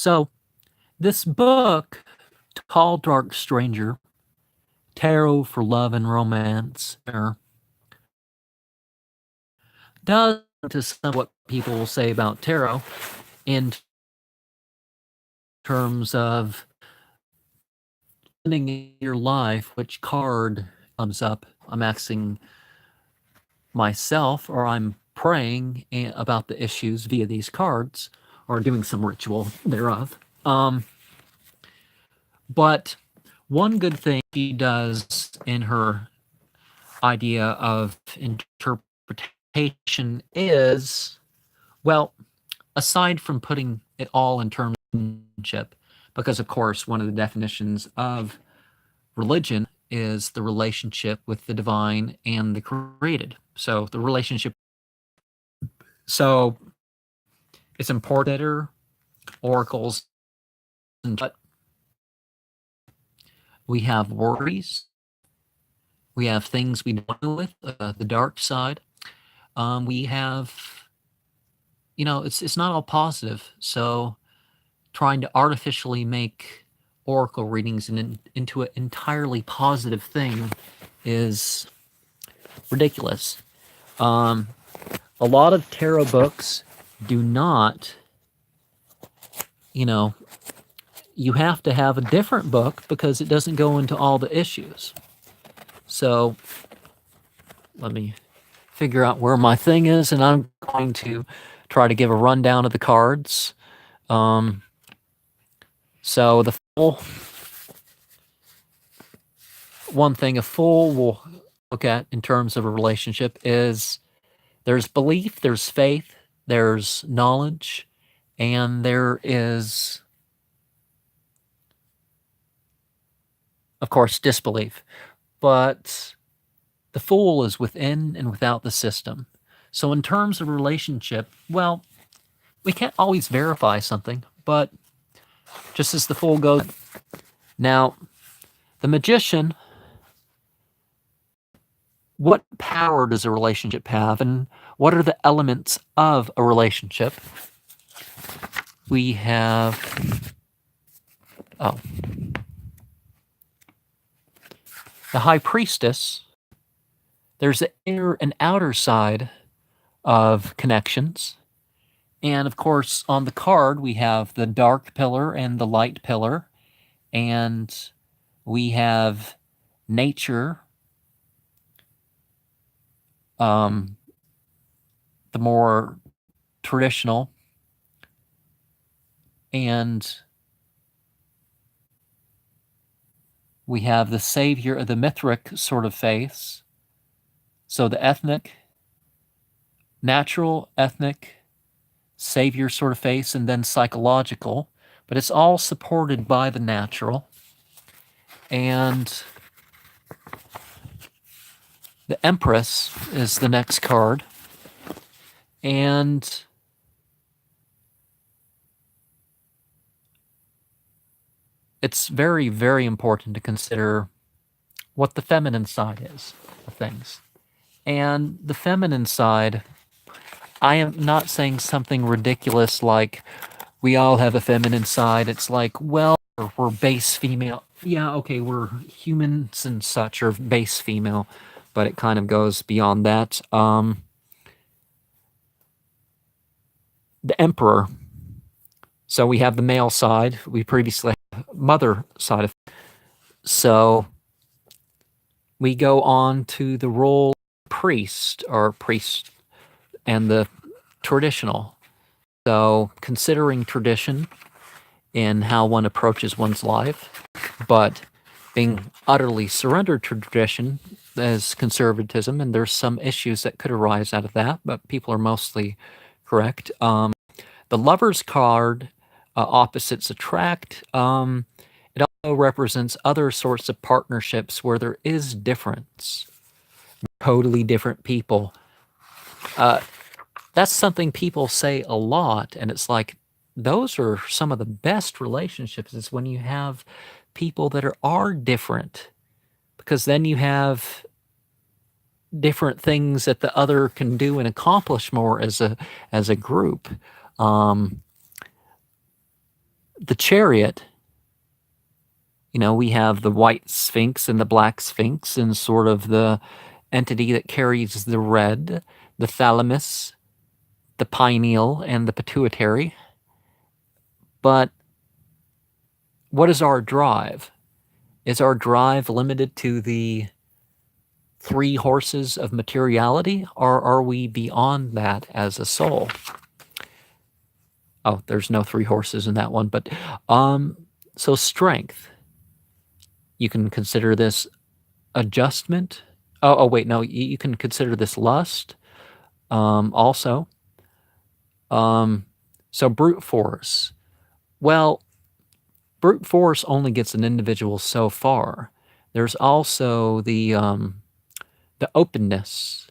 So this book, Tall Dark Stranger, Tarot for Love and Romance, does to some what people will say about tarot in terms of living your life, which card comes up. I'm asking myself, or I'm praying about the issues via these cards, or doing some ritual thereof. But one good thing she does in her idea of interpretation is, well, aside from putting it all in terms of relationship, because of course one of the definitions of religion is the relationship with the divine and the created. So the relationship. So it's important that oracles, but we have worries, we have things we don't deal with, the dark side. We have, it's not all positive. So trying to artificially make oracle readings into an entirely positive thing is ridiculous. A lot of tarot books do not, you have to have a different book because it doesn't go into all the issues. So let me figure out where my thing is, and I'm going to try to give a rundown of the cards. So the Fool, one thing a Fool will look at in terms of a relationship is there's belief, there's faith, there's knowledge, and there is, of course, disbelief. But the Fool is within and without the system. So in terms of relationship, well, we can't always verify something, but just as the Fool goes. Now, the Magician, what power does a relationship have, and what are the elements of a relationship? We have, the High Priestess. There's the inner and outer side of connections. And of course, on the card, we have the dark pillar and the light pillar. And we have nature, the more traditional, and we have the savior of the Mithric sort of faiths. So the ethnic, natural, ethnic, savior sort of faiths, and then psychological. But it's all supported by the natural. And the Empress is the next card. And it's very, very important to consider what the feminine side is of things. And the feminine side, I am not saying something ridiculous like we all have a feminine side. It's like, well, we're base female. Yeah, okay, we're humans and such are base female, but it kind of goes beyond that. The Emperor. So we have the male side. We previously had the mother side of. So we go on to the role of priest or priest and the traditional. So considering tradition in how one approaches one's life, but being utterly surrendered to tradition as conservatism, and there's some issues that could arise out of that, but people are mostly correct. The Lover's card, opposites attract. It also represents other sorts of partnerships where there is difference, totally different people. That's something people say a lot, and it's like those are some of the best relationships is when you have people that are different, because then you have different things that the other can do and accomplish more as a group. The chariot, we have the white sphinx and the black sphinx, and sort of the entity that carries the red, the thalamus, the pineal, and the pituitary. But what is our drive? Is our drive limited to the 3 horses of materiality, or are we beyond that as a soul? Oh, there's no 3 horses in that one, but so strength. You can consider this adjustment. Oh wait, no, you can consider this lust. Also, so brute force. Well, brute force only gets an individual so far. There's also the openness,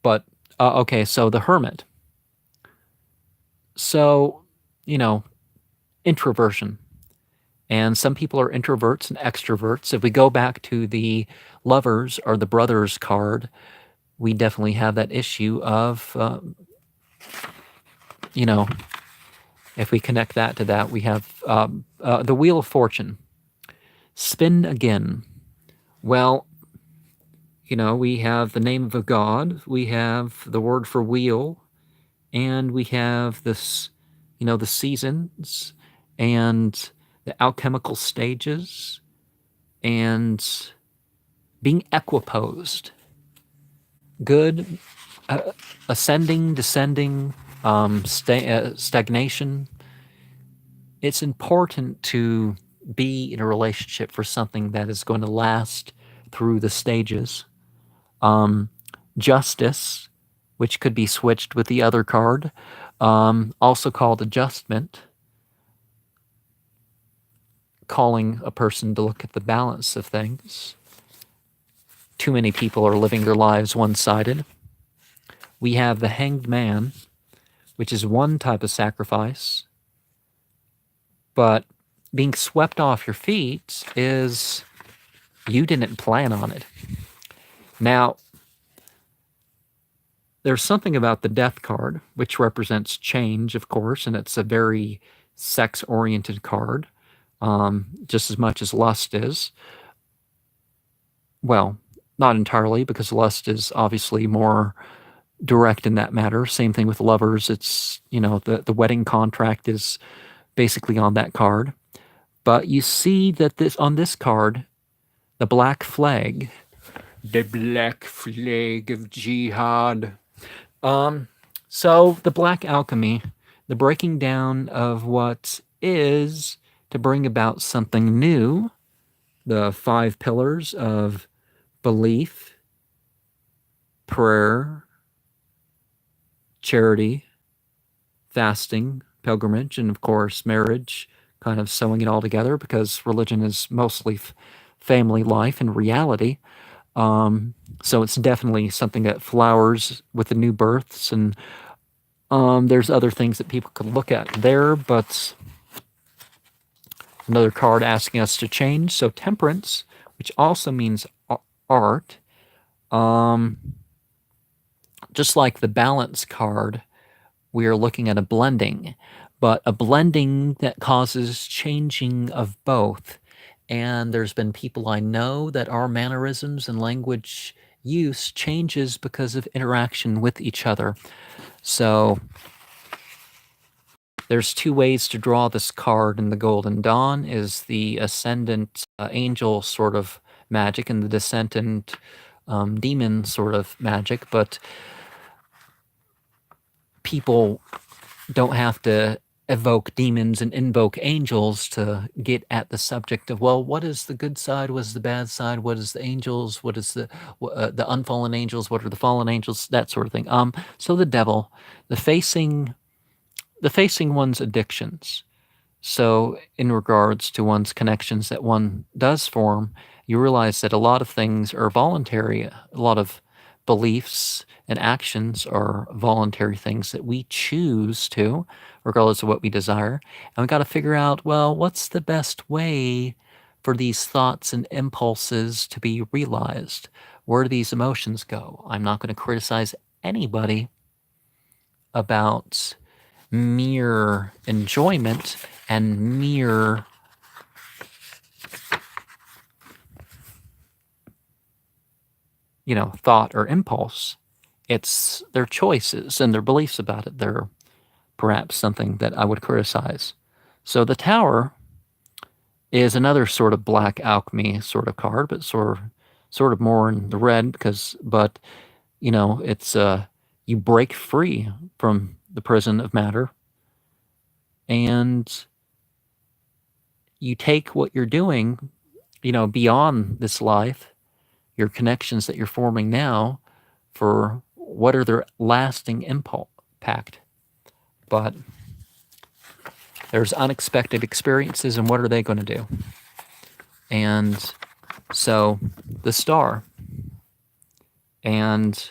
but okay, so the hermit. So, introversion. And some people are introverts and extroverts. If we go back to the lovers or the brothers card, we definitely have that issue of, if we connect that to that, we have the Wheel of Fortune. Spin again. Well, we have the name of a god, we have the word for wheel, and we have this, the seasons and the alchemical stages and being equiposed. Good, ascending, descending, stagnation. It's important to be in a relationship for something that is going to last through the stages. Justice, which could be switched with the other card, also called adjustment, calling a person to look at the balance of things. Too many people are living their lives one-sided. We have the Hanged Man, which is one type of sacrifice, but being swept off your feet is you didn't plan on it. Now, there's something about the Death card, which represents change, of course, and it's a very sex-oriented card, just as much as lust is. Well, not entirely, because lust is obviously more direct in that matter. Same thing with lovers. It's, the wedding contract is basically on that card. But you see that on this card, the black flag of jihad. So the black alchemy, the breaking down of what is to bring about something new, the 5 pillars of belief, prayer, charity, fasting, pilgrimage, and of course marriage, kind of sewing it all together, because religion is mostly family life and reality. So it's definitely something that flowers with the new births, and there's other things that people could look at there, but another card asking us to change. So temperance, which also means art, just like the balance card, we are looking at a blending, but a blending that causes changing of both. And there's been people I know that our mannerisms and language use changes because of interaction with each other. So there's 2 ways to draw this card in the Golden Dawn: is the ascendant angel sort of magic and the descendant demon sort of magic, but people don't have to evoke demons and invoke angels to get at the subject of, well, what is the good side, what is the bad side, what is the angels, what is the unfallen angels, what are the fallen angels, that sort of thing. So the devil, the facing one's addictions. So in regards to one's connections that one does form, you realize that a lot of things are voluntary. A lot of beliefs and actions are voluntary things that we choose to, regardless of what we desire. And we got to figure out, well, what's the best way for these thoughts and impulses to be realized? Where do these emotions go? I'm not going to criticize anybody about mere enjoyment and mere thought or impulse. It's their choices and their beliefs about it. They're perhaps something that I would criticize. So the Tower is another sort of black alchemy sort of card, but sort of more in the red but it's you break free from the prison of matter, and you take what you're doing, beyond this life, your connections that you're forming now, for what are their lasting impact. But there's unexpected experiences, and what are they going to do? And so the Star, and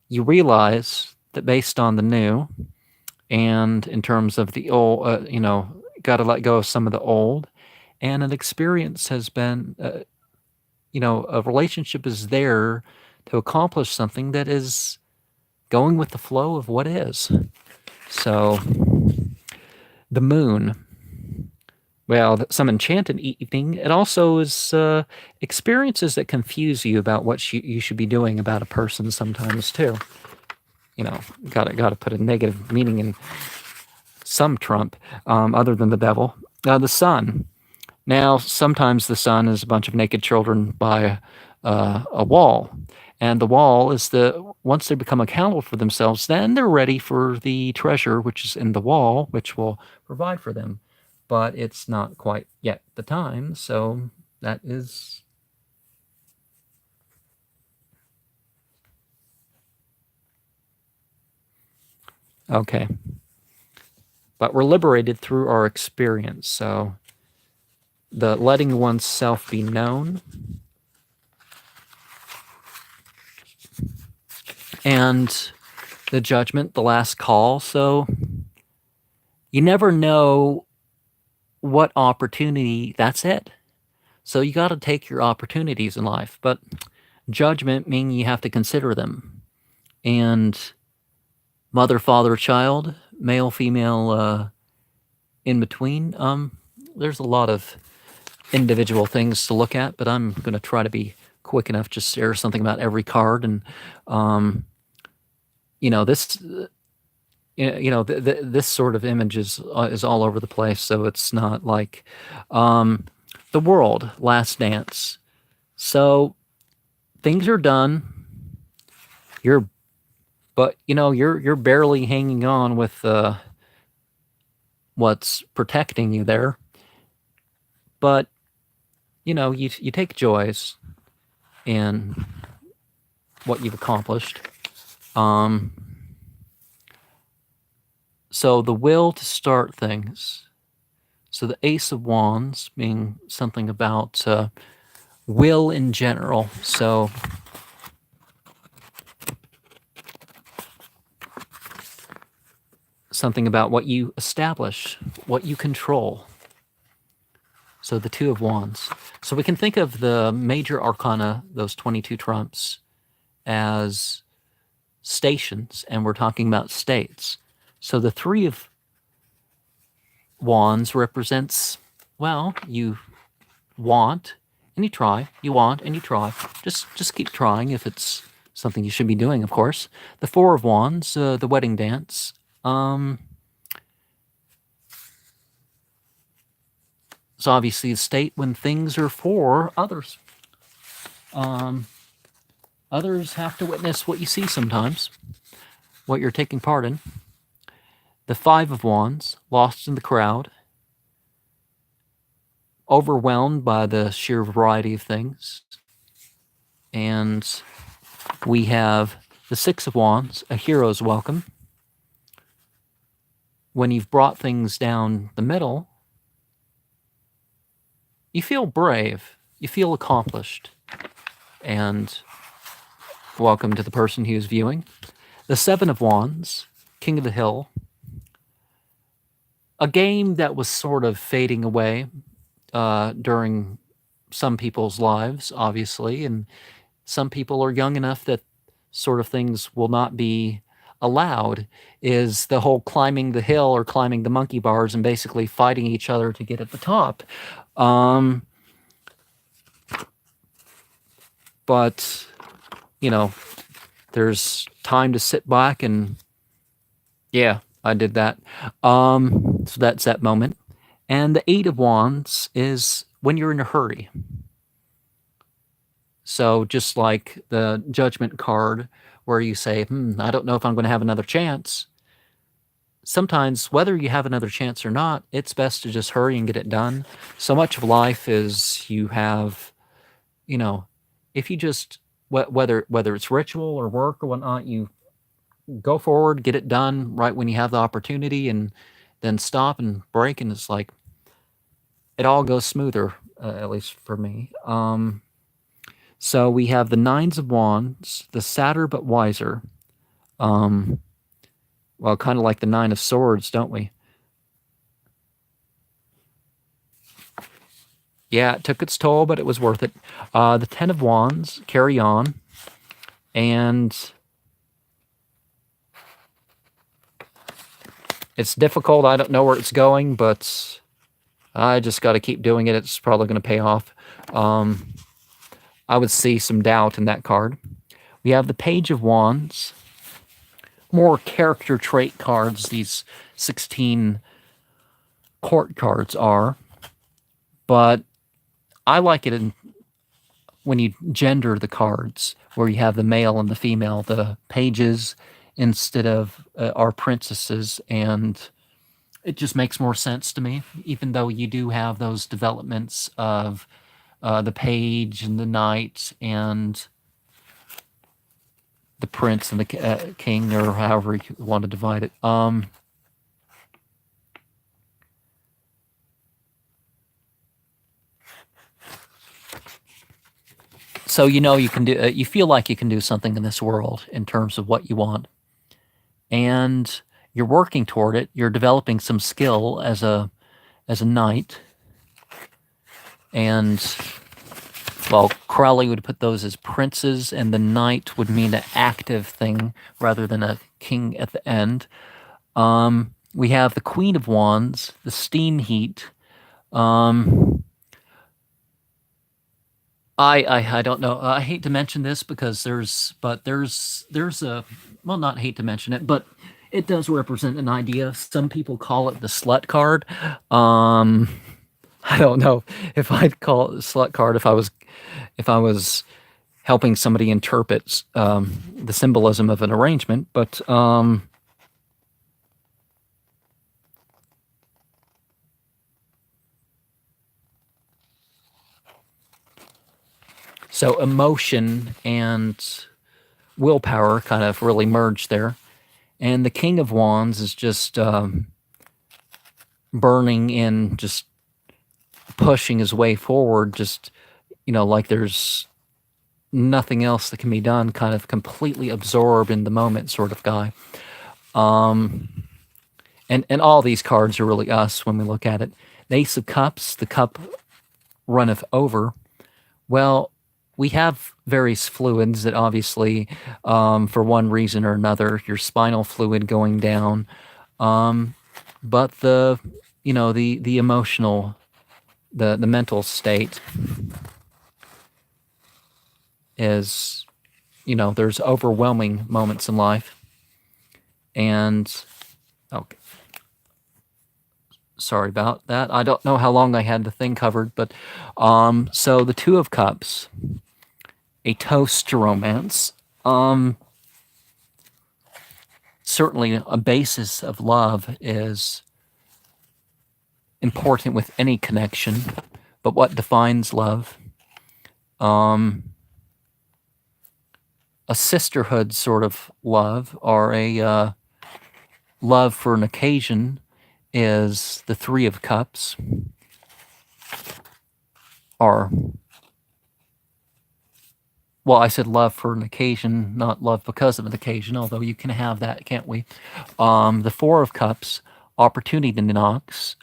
you realize that based on the new, and in terms of the old, got to let go of some of the old, and an experience has been, a relationship is there to accomplish something that is going with the flow of what is. So the moon, well, some enchanted evening. It also is experiences that confuse you about what you should be doing about a person sometimes too. Got to put a negative meaning in some trump, other than the devil. The sun. Now, sometimes the sun is a bunch of naked children by a wall. And the wall is once they become accountable for themselves, then they're ready for the treasure, which is in the wall, which will provide for them. But it's not quite yet the time, so that is... Okay. But we're liberated through our experience, so the letting oneself be known, and the judgment, the last call. So you never know what opportunity, that's it. So you got to take your opportunities in life, but judgment meaning you have to consider them. And mother, father, child, male, female, in between, there's a lot of individual things to look at, but I'm going to try to be quick enough to share something about every card. And this this sort of image is all over the place, so it's not like the World, Last Dance. So things are done, you're barely hanging on with what's protecting you there, but you take joys in what you've accomplished. So the will to start things. So the Ace of Wands being something about will in general. So something about what you establish, what you control. So the Two of Wands. So we can think of the major arcana, those 22 trumps, as stations, and we're talking about states. So the Three of Wands represents, well, you want and you try, you want and you try. Just keep trying if it's something you should be doing, of course. The Four of Wands, the wedding dance. It's obviously a state when things are for others. Others have to witness what you see sometimes, what you're taking part in. The Five of Wands, lost in the crowd, overwhelmed by the sheer variety of things. And we have the Six of Wands, a hero's welcome. When you've brought things down the middle, you feel brave, you feel accomplished. And welcome to the person who's viewing. The Seven of Wands, King of the Hill. A game that was sort of fading away during some people's lives, obviously, and some people are young enough that sort of things will not be allowed, is the whole climbing the hill or climbing the monkey bars and basically fighting each other to get at the top. But, you know, there's time to sit back and, yeah, I did that. So that's that moment. And the Eight of Wands is when you're in a hurry. So just like the Judgment card, where you say, I don't know if I'm going to have another chance. Sometimes, whether you have another chance or not, it's best to just hurry and get it done. So much of life is you have, if you just, whether it's ritual or work or whatnot, you go forward, get it done right when you have the opportunity, and then stop and break, and it's like it all goes smoother, at least for me. So we have the Nines of Wands, the Sadder but Wiser. Well, kind of like the Nine of Swords, don't we? Yeah, it took its toll, but it was worth it. The Ten of Wands, Carry On. And it's difficult. I don't know where it's going, but I just got to keep doing it. It's probably going to pay off. I would see some doubt in that card. We have the Page of Wands. More character trait cards, these 16 court cards are. But I like it when you gender the cards, where you have the male and the female, the pages instead of our princesses, and it just makes more sense to me, even though you do have those developments of the page and the knight and the prince and the king, or however you want to divide it. So you can do. You feel like you can do something in this world in terms of what you want, and you're working toward it. You're developing some skill as a knight, and well, Crowley would put those as princes, and the knight would mean an active thing rather than a king at the end. We have the Queen of Wands, the Steam Heat. I don't know. I hate to mention this because there's a, well, not hate to mention it, but it does represent an idea. Some people call it the slut card. I don't know if I'd call it the slut card if I was helping somebody interpret the symbolism of an arrangement, but so emotion and willpower kind of really merge there. And the King of Wands is just burning in, just pushing his way forward, just, like there's nothing else that can be done, kind of completely absorbed in the moment sort of guy. And all these cards are really us when we look at it. The Ace of Cups, the cup runneth over. Well, we have various fluids that obviously, for one reason or another, your spinal fluid going down, but the emotional, the mental state is, there's overwhelming moments in life, and okay. Sorry about that. I don't know how long I had the thing covered, but so the Two of Cups, a toast to romance. Certainly a basis of love is important with any connection, but what defines love? A sisterhood sort of love, or a love for an occasion, is the Three of Cups, or, well, I said love for an occasion, not love because of an occasion, although you can have that, can't we? The Four of Cups, opportunity knocks.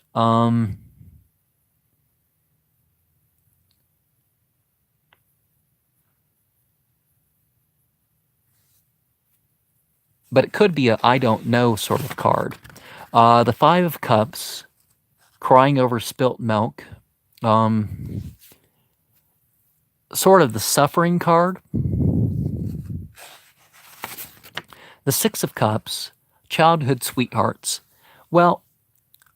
but it could be a I don't know sort of card. The Five of Cups, crying over spilt milk, sort of the suffering card. The Six of Cups, childhood sweethearts. Well,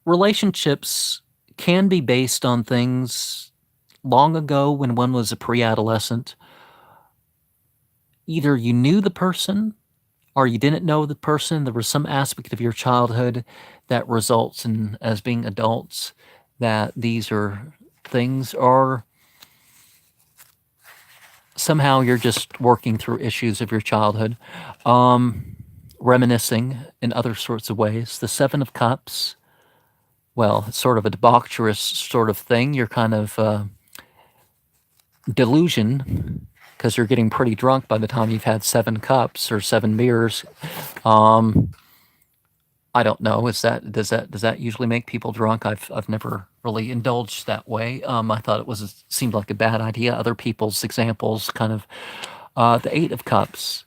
relationships can be based on things long ago when one was a pre-adolescent. Either you knew the person or you didn't know the person. There was some aspect of your childhood that results in, as being adults, that these are things, or somehow you're just working through issues of your childhood, reminiscing in other sorts of ways. The Seven of Cups, well, it's sort of a debaucherous sort of thing. You're kind of delusion, because you're getting pretty drunk by the time you've had 7 cups or 7 beers. I don't know. Does that usually make people drunk? I've never really indulged that way. I thought seemed like a bad idea. Other people's examples, kind of the Eight of Cups.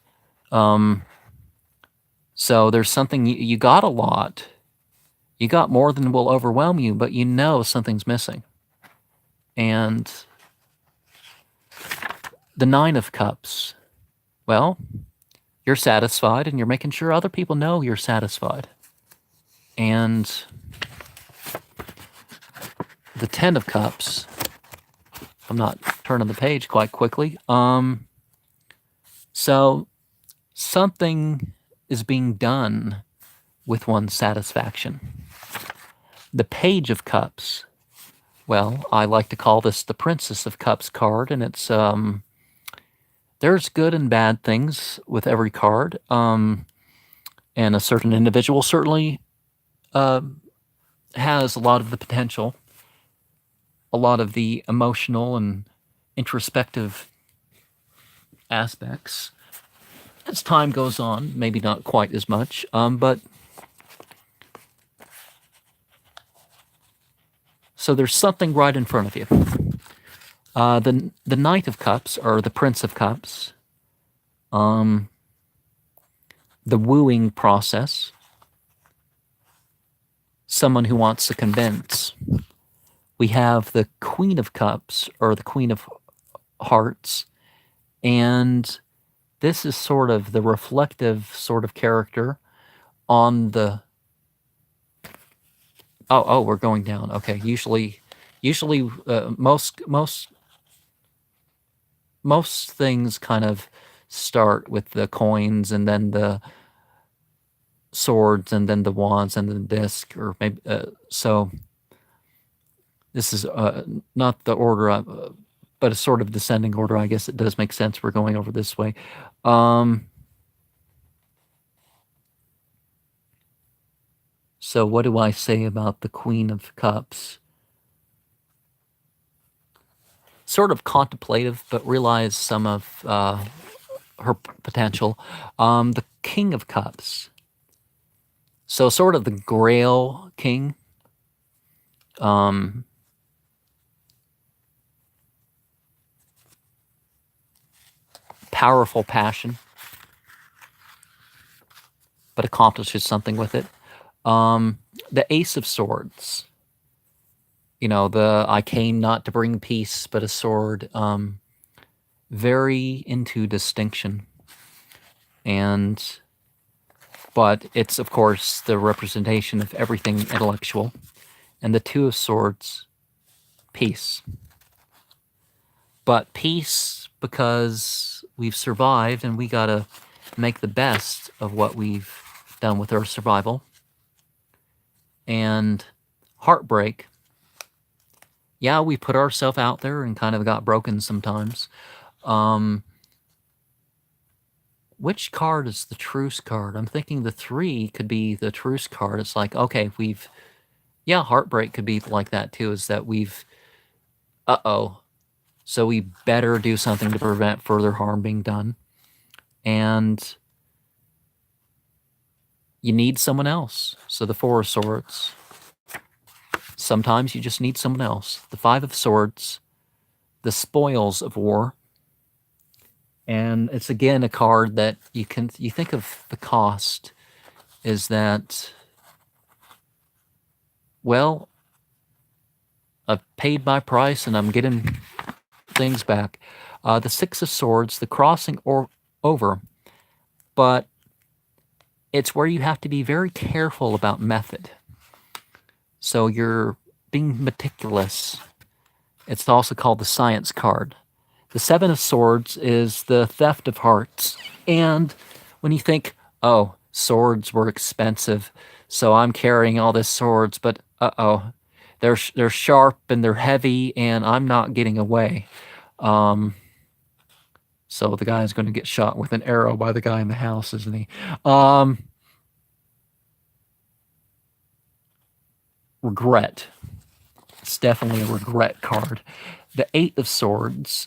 So there's something you got a lot. You got more than will overwhelm you, but you know something's missing. And the Nine of Cups. Well, you're satisfied, and you're making sure other people know you're satisfied. And the Ten of Cups, I'm not turning the page quite quickly. So something is being done with one's satisfaction. The Page of Cups, well, I like to call this the Princess of Cups card, and it's there's good and bad things with every card, and a certain individual certainly has a lot of the potential, a lot of the emotional and introspective aspects. As time goes on, maybe not quite as much, but so there's something right in front of you. The Knight of Cups, or the Prince of Cups, the wooing process, someone who wants to convince. We have the Queen of Cups, or the Queen of Hearts, and this is sort of the reflective sort of character on the... Oh, we're going down. Okay, usually, most things kind of start with the coins, and then the swords, and then the wands, and the disc, or maybe so. This is not the order, but a sort of descending order. I guess it does make sense. We're going over this way. So what do I say about the Queen of Cups? Sort of contemplative, but realize some of her potential. The King of Cups. So sort of the Grail King. Powerful passion, but accomplishes something with it. The Ace of Swords. You know, I came not to bring peace, but a sword. Very into distinction. But it's, of course, the representation of everything intellectual. And the Two of Swords, peace. But peace because we've survived, and we gotta make the best of what we've done with our survival. And heartbreak. Yeah, we put ourselves out there and kind of got broken sometimes. Which card is the truce card? I'm thinking the 3 could be the truce card. It's like, okay, heartbreak could be like that too, is that we've, so we better do something to prevent further harm being done. And you need someone else. So the Four of Swords. Sometimes you just need someone else. The Five of Swords. The spoils of war. And it's again a card that you think of the cost is that, well, I've paid my price and I'm getting things back. The Six of Swords, the crossing over, but it's where you have to be very careful about method. So you're being meticulous. It's also called the Science card. The Seven of Swords is the theft of hearts. And when you think, oh, swords were expensive, so I'm carrying all this swords, but they're sharp and they're heavy, and I'm not getting away. So the guy's going to get shot with an arrow by the guy in the house, isn't he? Regret. It's definitely a regret card. The Eight of Swords.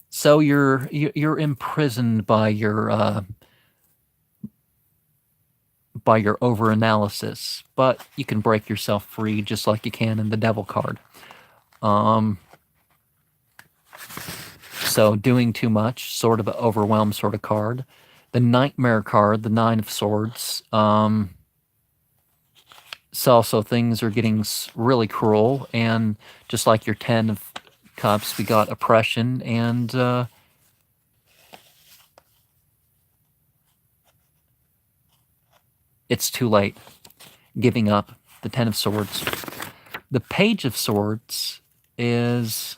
So you're imprisoned by your overanalysis, but you can break yourself free just like you can in the Devil card. So doing too much, sort of an overwhelmed sort of card. The Nightmare card, the Nine of Swords. So things are getting really cruel, and just like your Ten of Cups, we got oppression, and it's too late. Giving up. The Ten of Swords. The Page of Swords is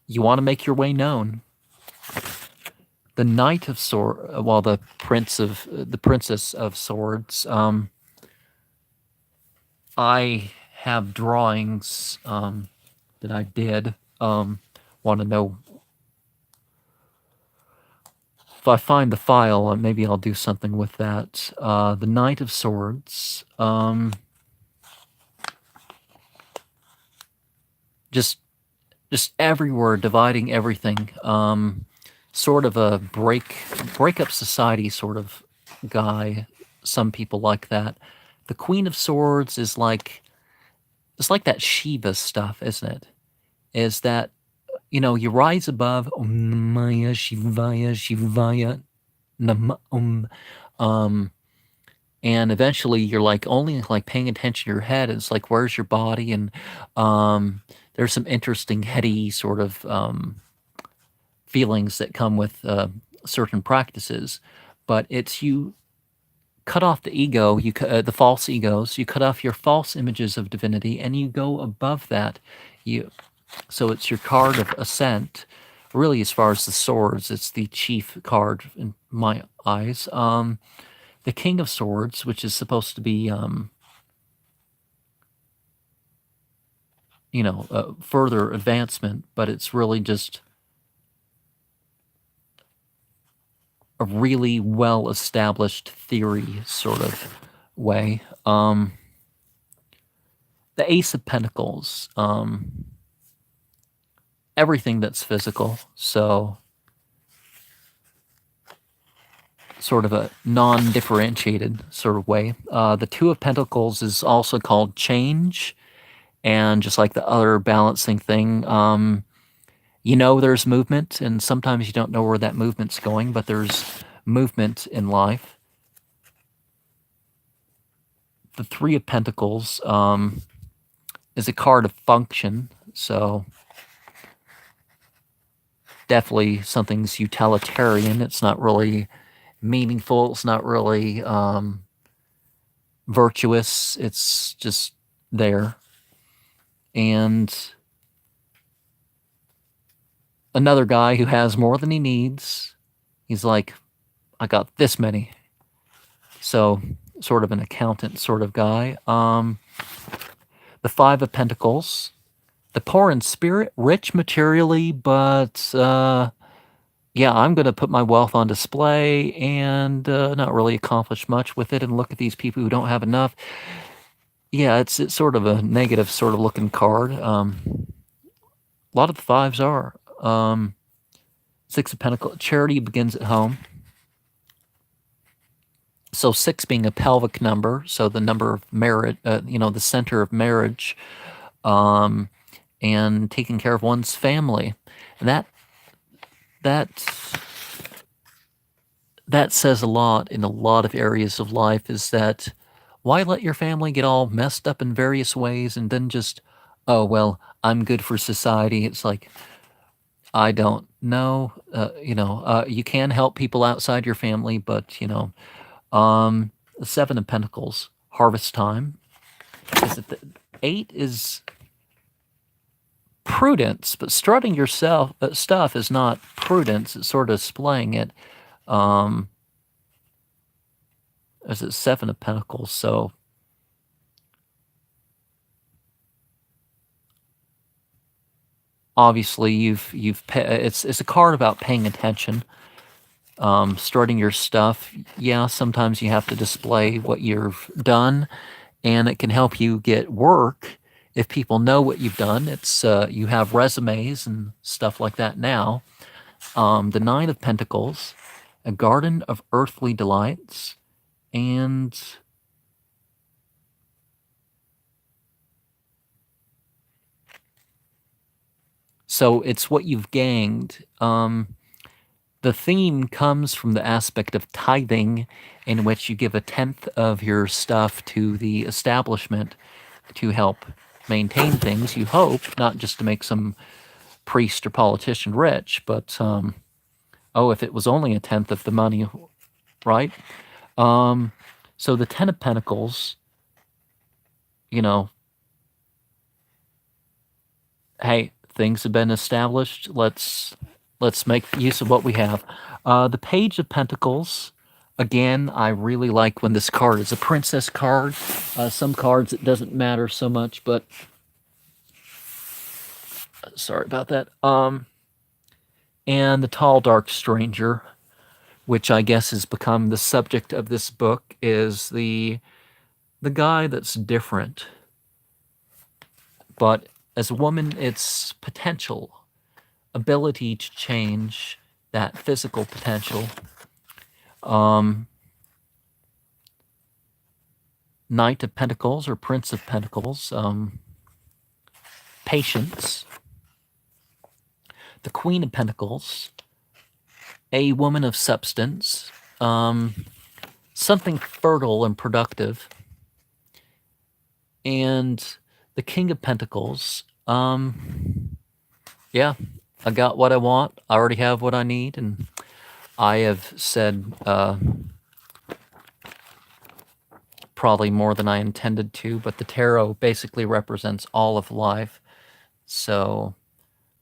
you want to make your way known. The Knight of Swords, well, the Princess of Swords. I have drawings that I did. Want to know if I find the file? Maybe I'll do something with that. The Knight of Swords. Just everywhere, dividing everything. Sort of a break-up society sort of guy. Some people like that. The Queen of Swords is like, it's like that Shiva stuff, isn't it? Is that, you rise above, Om Namah Shivaya Shivaya Nama and eventually you're like only like paying attention to your head. It's like, where's your body? And there's some interesting heady sort of feelings that come with certain practices, but it's you cut off the ego, the false egos, you cut off your false images of divinity, and you go above that. So it's your card of ascent. Really, as far as the swords, it's the chief card in my eyes. The King of Swords, which is supposed to be, further advancement, but it's really just a really well-established theory sort of way. The Ace of Pentacles, everything that's physical, so sort of a non-differentiated sort of way. The Two of Pentacles is also called change, and just like the other balancing thing, there's movement, and sometimes you don't know where that movement's going, but there's movement in life. The Three of Pentacles is a card of function, so definitely something's utilitarian. It's not really meaningful. It's not really virtuous. It's just there. And another guy who has more than he needs. He's like, I got this many. So sort of an accountant sort of guy. The Five of Pentacles. The Poor in spirit, rich materially, but I'm going to put my wealth on display and not really accomplish much with it. And look at these people who don't have enough. Yeah, it's sort of a negative sort of looking card. A lot of the fives are. Six of Pentacles, charity begins at home. So 6 being a pelvic number, so the number of marriage, the center of marriage. and taking care of one's family. And that that says a lot in a lot of areas of life, is that why let your family get all messed up in various ways and then just, oh, well, I'm good for society. It's like, I don't know. You can help people outside your family, but, the Seven of Pentacles, harvest time. Is it the Eight is prudence, but strutting yourself stuff is not prudence. It's sort of displaying it. Is it Seven of Pentacles? So obviously it's a card about paying attention. Strutting your stuff. Yeah, sometimes you have to display what you've done, and it can help you get work if people know what you've done. It's you have resumes and stuff like that now. The Nine of Pentacles, a garden of earthly delights, and so it's what you've gained. The theme comes from the aspect of tithing, in which you give a tenth of your stuff to the establishment to help maintain things, you hope, not just to make some priest or politician rich, but, if it was only a tenth of the money, right? So the Ten of Pentacles, you know, hey, things have been established. Let's make use of what we have. The Page of Pentacles. Again, I really like when this card is a princess card. Some cards it doesn't matter so much, but sorry about that. And the Tall Dark Stranger, which I guess has become the subject of this book, is the guy that's different. But as a woman, it's potential, ability to change, that physical potential. Knight of Pentacles or Prince of Pentacles, patience. The Queen of Pentacles, a woman of substance, something fertile and productive. And the King of Pentacles, yeah, I got what I want. I already have what I need, and I have said probably more than I intended to, but the tarot basically represents all of life. So